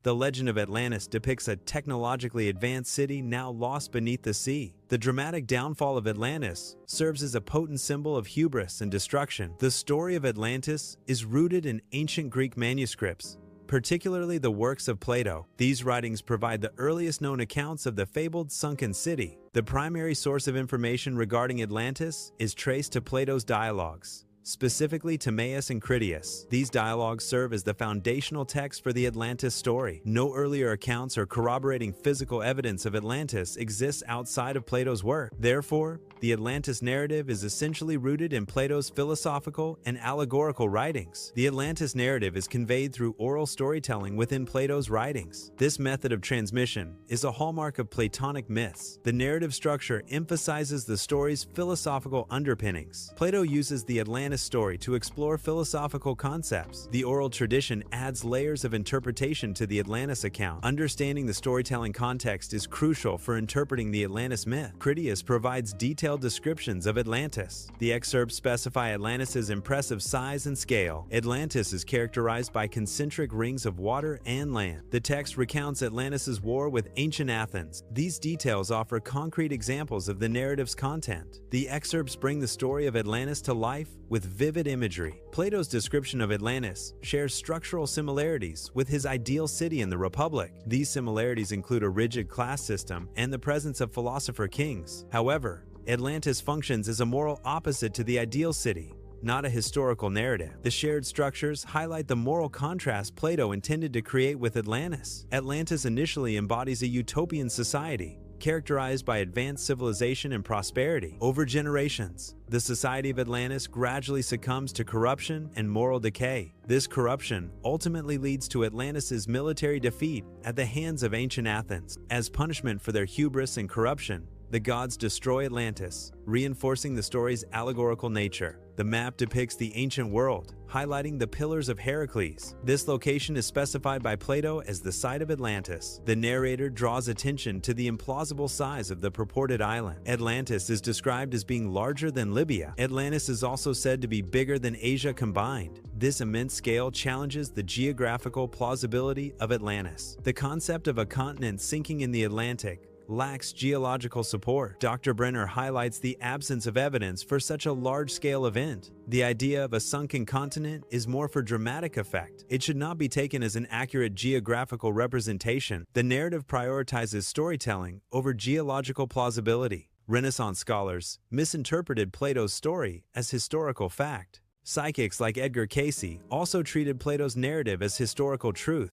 The legend of Atlantis depicts a technologically advanced city now lost beneath the sea. The dramatic downfall of Atlantis serves as a potent symbol of hubris and destruction. The story of Atlantis is rooted in ancient Greek manuscripts, particularly the works of Plato. These writings provide the earliest known accounts of the fabled sunken city. The primary source of information regarding Atlantis is traced to Plato's dialogues, specifically Timaeus and Critias. These dialogues serve as the foundational text for the Atlantis story. No earlier accounts or corroborating physical evidence of Atlantis exists outside of Plato's work. Therefore, the Atlantis narrative is essentially rooted in Plato's philosophical and allegorical writings. The Atlantis narrative is conveyed through oral storytelling within Plato's writings. This method of transmission is a hallmark of Platonic myths. The narrative structure emphasizes the story's philosophical underpinnings. Plato uses the Atlantis story to explore philosophical concepts. The oral tradition adds layers of interpretation to the Atlantis account. Understanding the storytelling context is crucial for interpreting the Atlantis myth. Critias provides detailed descriptions of Atlantis. The excerpts specify Atlantis' impressive size and scale. Atlantis is characterized by concentric rings of water and land. The text recounts Atlantis' war with ancient Athens. These details offer concrete examples of the narrative's content. The excerpts bring the story of Atlantis to life with vivid imagery. Plato's description of Atlantis shares structural similarities with his ideal city in the Republic. These similarities include a rigid class system and the presence of philosopher kings. However, Atlantis functions as a moral opposite to the ideal city, not a historical narrative. The shared structures highlight the moral contrast Plato intended to create with Atlantis. Atlantis initially embodies a utopian society, characterized by advanced civilization and prosperity. Over generations, the society of Atlantis gradually succumbs to corruption and moral decay. This corruption ultimately leads to Atlantis' military defeat at the hands of ancient Athens. As punishment for their hubris and corruption, the gods destroy Atlantis, reinforcing the story's allegorical nature. The map depicts the ancient world, highlighting the Pillars of Heracles. This location is specified by Plato as the site of Atlantis. The narrator draws attention to the implausible size of the purported island. Atlantis is described as being larger than Libya. Atlantis is also said to be bigger than Asia combined. This immense scale challenges the geographical plausibility of Atlantis. The concept of a continent sinking in the Atlantic lacks geological support. Dr. Brenner highlights the absence of evidence for such a large-scale event. The idea of a sunken continent is more for dramatic effect. It should not be taken as an accurate geographical representation. The narrative prioritizes storytelling over geological plausibility. Renaissance scholars misinterpreted Plato's story as historical fact. Psychics like Edgar Cayce also treated Plato's narrative as historical truth.